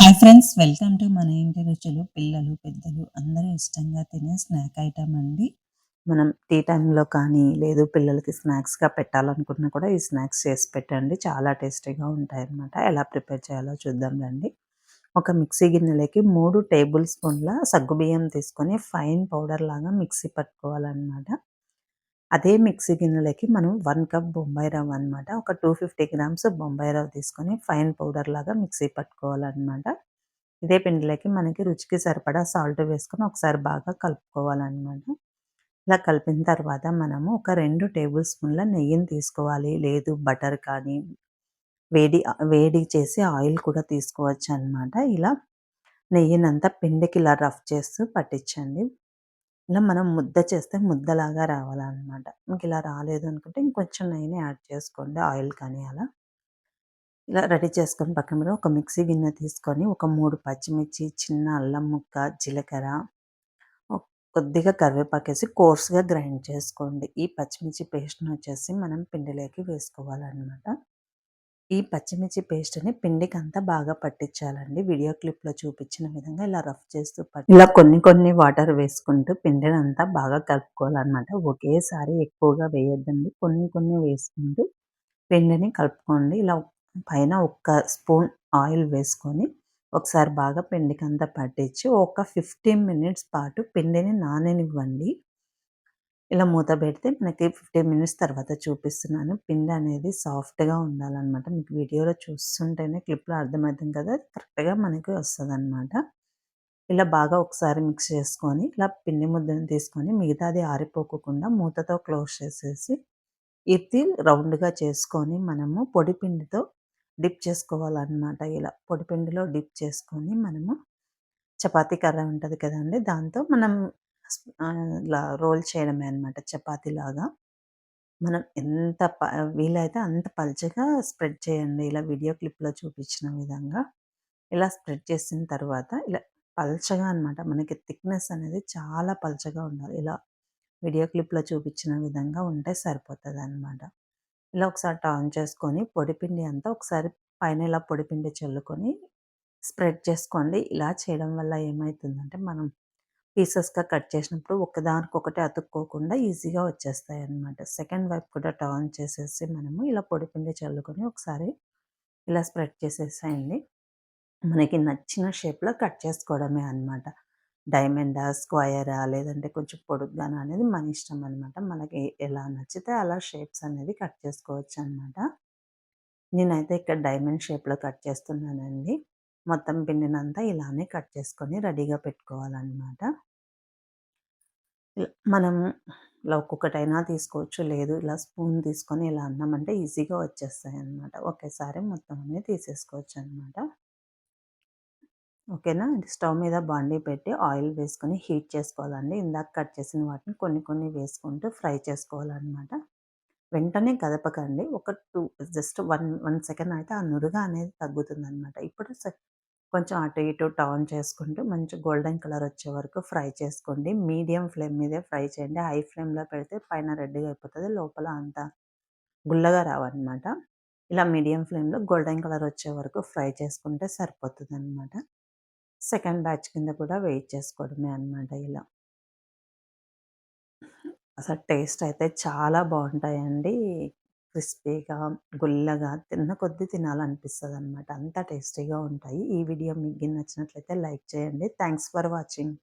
Hi friends, welcome to మన ఇంటి రుచులు. పిల్లలు, పెద్దలు అందరూ ఇష్టంగా తినే స్నాక్ ఐటమ్ అండి. మనం టీ టైమ్‌లో కానీ, లేదు పిల్లలకి స్నాక్స్‌గా పెట్టాలనుకున్నా కూడా ఈ స్నాక్స్ చేసి పెట్టండి. చాలా టేస్టీగా ఉంటాయన్నమాట. ఎలా ప్రిపేర్ చేయాలో చూద్దాం రండి. ఒక మిక్సీ గిన్నెలోకి 3 టేబుల్ స్పూన్ల సగ్గుబియ్యం తీసుకొని ఫైన్ పౌడర్ లాగా మిక్సీ పట్టుకోవాలన్నమాట. అదే మిక్సీ గిన్నెలోకి మనం 1 కప్ బొంబాయి రవ్వ అనమాట. ఒక 250 గ్రామ్స్ బొంబాయి రవ్వ తీసుకొని ఫైన్ పౌడర్ లాగా మిక్సీ పట్టుకోవాలన్నమాట. ఇదే పిండిలోకి మనకి రుచికి సరిపడా సాల్ట్ వేసుకొని ఒకసారి బాగా కలుపుకోవాలన్నమాట. ఇలా కలిపిన తర్వాత మనము ఒక 2 టేబుల్ స్పూన్ల నెయ్యిని తీసుకోవాలి. లేదు బటర్ కానీ వేడి చేసి ఆయిల్ కూడా తీసుకోవచ్చనమాట. ఇలా నెయ్యినంతా పిండికి ఇలా రఫ్ చేస్తూ పట్టించండి. ఇలా మనం ముద్ద చేస్తే ముద్దలాగా రావాలనమాట. మీకిలా రాలేదు అనుకుంటే ఇంకొంచెం నెయ్యిని యాడ్ చేసుకోండి, ఆయిల్ కానీ అలా. ఇలా రెడీ చేసుకొని పక్కన పెట్టి ఒక మిక్సీ గిన్నె తీసుకొని ఒక 3 పచ్చిమిర్చి, చిన్న అల్లం ముక్క, జీలకర్ర, కొద్దిగా కరివేపాకేసి కోర్స్‌గా గ్రైండ్ చేసుకోండి. ఈ పచ్చిమిర్చి పేస్ట్‌నొచ్చేసి మనం పిండిలోకి వేసుకోవాలనమాట. ఈ పచ్చిమిర్చి పేస్ట్‌ని పిండికంతా బాగా పట్టించాలండి. వీడియో క్లిప్‌లో చూపించిన విధంగా ఇలా రఫ్ చేస్తూ ఇలా కొన్ని కొన్ని వాటర్ వేసుకుంటూ పిండినంతా బాగా కలుపుకోవాలనమాట. ఒకేసారి ఎక్కువగా వేయొద్దండి. కొన్ని కొన్ని వేసుకుంటూ పిండిని కలుపుకోండి. ఇలా పైన ఒక్క స్పూన్ ఆయిల్ వేసుకొని ఒకసారి బాగా పిండికంతా పట్టించి ఒక 15 మినిట్స్ పాటు పిండిని నాననివ్వండి. ఇలా మూత పెడితే మనకి 15 మినిట్స్ తర్వాత చూపిస్తున్నాను. పిండి అనేది సాఫ్ట్‌గా ఉండాలనమాట. మీకు వీడియోలో చూస్తుంటేనే క్లిప్‌లో అర్థమవుతుంది కదా! కరెక్ట్‌గా మనకి వస్తదనమాట. ఇలా బాగా ఒకసారి మిక్స్ చేసుకొని, ఇలా పిండి ముద్దను తీసుకొని మిగతాది ఆరిపోకోకుండా మూతతో క్లోజ్ చేసేసి, ఇది రౌండ్‌గా చేసుకొని మనము పొడి పిండితో డిప్ చేసుకోవాలనమాట. ఇలా పొడి పిండిలో డిప్ చేసుకొని మనము చపాతీ కర్ర ఉంటది కదండీ! దాంతో మనం ఇలా రోల్ చేయడమే అనమాట చపాతీలాగా. మనం ఎంత వీలైతే అంత పల్చగా స్ప్రెడ్ చేయండి. ఇలా వీడియో క్లిప్‌లో చూపించిన విధంగా. ఇలా స్ప్రెడ్ చేసిన తర్వాత ఇలా పల్చగా అనమాట. మనకి థిక్‌నెస్ అనేది చాలా పల్చగా ఉండాలి. ఇలా వీడియో క్లిప్‌లో చూపించిన విధంగా ఉంటే సరిపోతదనమాట. ఇలా ఒకసారి టర్న్ చేసుకొని పొడిపిండి అంతా ఒకసారి పైన ఇలా పొడిపిండి చల్లుకొని స్ప్రెడ్ చేసుకోండి. ఇలా చేయడం వల్ల ఏమైతుందంటే మనం పీసెస్‌గా కట్ చేసినప్పుడు ఒకదానికొకటి అతుక్కోకుండా ఈజీగా వచ్చేస్తాయన్నమాట. సెకండ్ వైపు కూడా టర్న్ చేసేసి మనము ఇలా పొడిపిండి చల్లుకొని ఒకసారి ఇలా స్ప్రెడ్ చేసేసేయండి. మనకి నచ్చిన షేప్‌లో కట్ చేసుకోవడమే అన్నమాట. డైమండా, స్క్వయరా లేదంటే కొంచెం పొడుగ్గానా అనేది మన ఇష్టం అనమాట. మనకి ఎలా నచ్చితే అలా షేప్స్ అనేది కట్ చేసుకోవచ్చనమాట. నేనైతే ఇక్కడ డైమండ్ షేప్‌లో కట్ చేస్తున్నానండి. మొత్తం పిండినంతా ఇలానే కట్ చేసుకొని రెడీగా పెట్టుకోవాలనమాట. మనం ఇలా ఒక్కొక్కటైనా తీసుకోవచ్చు. లేదు ఇలా స్పూన్ తీసుకొని ఇలా అన్నామంటే ఈజీగా వచ్చేస్తాయన్నమాట. ఒకేసారి మొత్తం అన్నీ తీసేసుకోవచ్చనమాట. ఓకేనా? స్టవ్ మీద బాండీ పెట్టి ఆయిల్ వేసుకొని హీట్ చేసుకోవాలండి. ఇందాక కట్ చేసిన వాటిని కొన్ని కొన్ని వేసుకుంటూ ఫ్రై చేసుకోవాలనమాట. వెంటనే కదపకండి. ఒక 2 జస్ట్ 1 సెకండ్ అయితే ఆ నురుగ అనేది తగ్గుతుందనమాట. ఇప్పుడు కొంచెం అటు ఇటు టర్న్ చేసుకుంటూ మంచి గోల్డెన్ కలర్ వచ్చే వరకు ఫ్రై చేసుకోండి. మీడియం ఫ్లేమ్ మీదే ఫ్రై చేయండి. హై ఫ్లేమ్‌లో పెడితే పైన రెడ్‌గా అయిపోతది. లోపల అంతా గుల్లగా రావన్నమాట. ఇలా మీడియం ఫ్లేమ్‌లో గోల్డెన్ కలర్ వచ్చే వరకు ఫ్రై చేసుకుంటే సరిపోతదనమాట. సెకండ్ బ్యాచ్ కింద కూడా వెయిట్ చేసుకోవడమే అన్నమాట ఇలా. అసలు టేస్ట్ అయితే చాలా బావుంటాయండి. క్రిస్పీగా, గుల్లగా తిన్న కొద్దీ తినాలనిపిస్తదనమాట. అంత టేస్టీగా ఉంటాయి. ఈ వీడియో మీకు నచ్చినట్లయితే లైక్ చేయండి. Thanks for watching.